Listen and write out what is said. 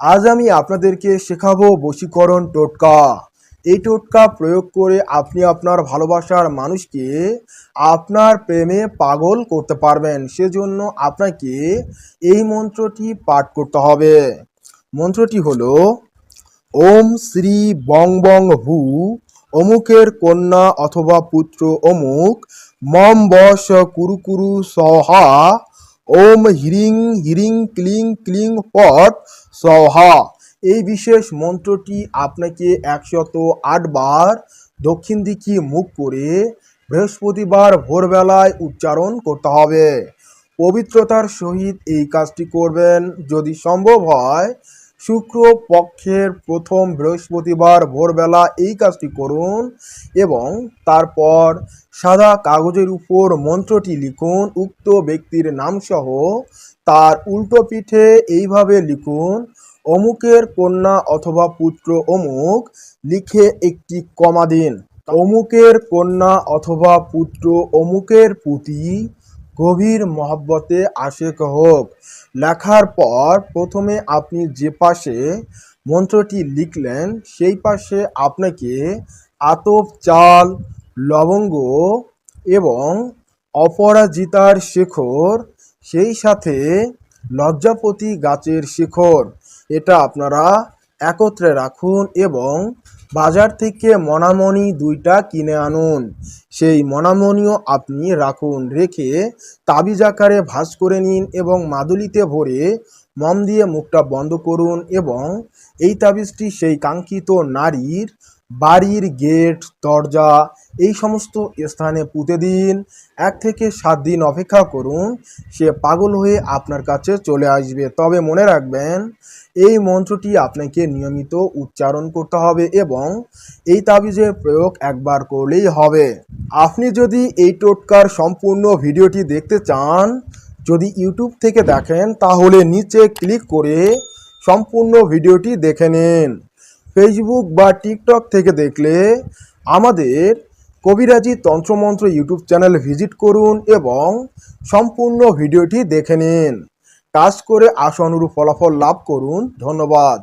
আজ আমি আপনাদেরকে শেখাবো বশীকরণ টোটকা। এই টোটকা প্রয়োগ করে আপনি আপনার ভালোবাসার মানুষকে আপনার প্রেমে পাগল করতে পারবেন। সেজন্য আপনাকে এই মন্ত্রটি পাঠ করতে হবে। মন্ত্রটি হলো ওম শ্রী বং বং হু অমুকের কন্যা অথবা পুত্র অমুক মম বশ কুরু কুরু সহা ওম হিরিং হিরিং ক্লিং ক্লিং পট সহা। এই বিশেষ মন্ত্রটি আপনাকে 108 বার দক্ষিণ দিকে মুখ করে বৃহস্পতিবার ভোরবেলায় উচ্চারণ করতে হবে। পবিত্রতার সহিত এই কাজটি করবেন। যদি সম্ভব হয় শুক্র পক্ষের প্রথম বৃহস্পতিবার ভোরবেলা এই কাজটি করুন এবং তারপর সাদা কাগজের উপর মন্ত্রটি লিখুন। উক্ত ব্যক্তির নামসহ তার উল্টো পিঠে এইভাবে লিখুন অমুকের কন্যা অথবা পুত্র অমুক, লিখে একটি কমা দিন। অমুকের কন্যা অথবা পুত্র অমুকের প্রতি গভীর মহব্বতে আশেক হোক। লেখার পর প্রথমে আপনি যে পাশে মন্ত্রটি লিখলেন সেই পাশে আপনাকে আতপ চাল, লবঙ্গ এবং অপরাজিতার শেখর, সেই সাথে লজ্জাপতি গাছের শিখর, এটা আপনারা একত্রে রাখুন এবং বাজার থেকে মনামণি 2টা কিনে আনুন। সেই মনামণিও আপনি রাখুন। রেখে তাবিজ আকারে ভাঁজ করে নিন এবং মাদুলিতে ভরে মম দিয়ে মুখটা বন্ধ করুন এবং এই তাবিজটি সেই কাঙ্ক্ষিত নারীর বাড়ির গেট, দরজা এই সমস্ত স্থানে পুঁতে দিন। 1 থেকে 7 দিন অপেক্ষা করুন, সে পাগল হয়ে আপনার কাছে চলে আসবে। তবে মনে রাখবেন এই মন্ত্রটি আপনাকে নিয়মিত উচ্চারণ করতে হবে এবং এই তাবিজের প্রয়োগ একবার করলেই হবে। আপনি যদি এই টোটকার সম্পূর্ণ ভিডিওটি দেখতে চান, যদি ইউটিউব থেকে দেখেন তাহলে নিচে ক্লিক করে সম্পূর্ণ ভিডিওটি দেখে নিন। ফেসবুক বা টিকটক থেকে দেখলে আমাদের কবিরাজি তন্ত্রমন্ত্র ইউটিউব চ্যানেল ভিজিট করুন এবং সম্পূর্ণ ভিডিওটি দেখে নিন। কাজ করে আশানুরূপ ফলাফল লাভ করুন। ধন্যবাদ।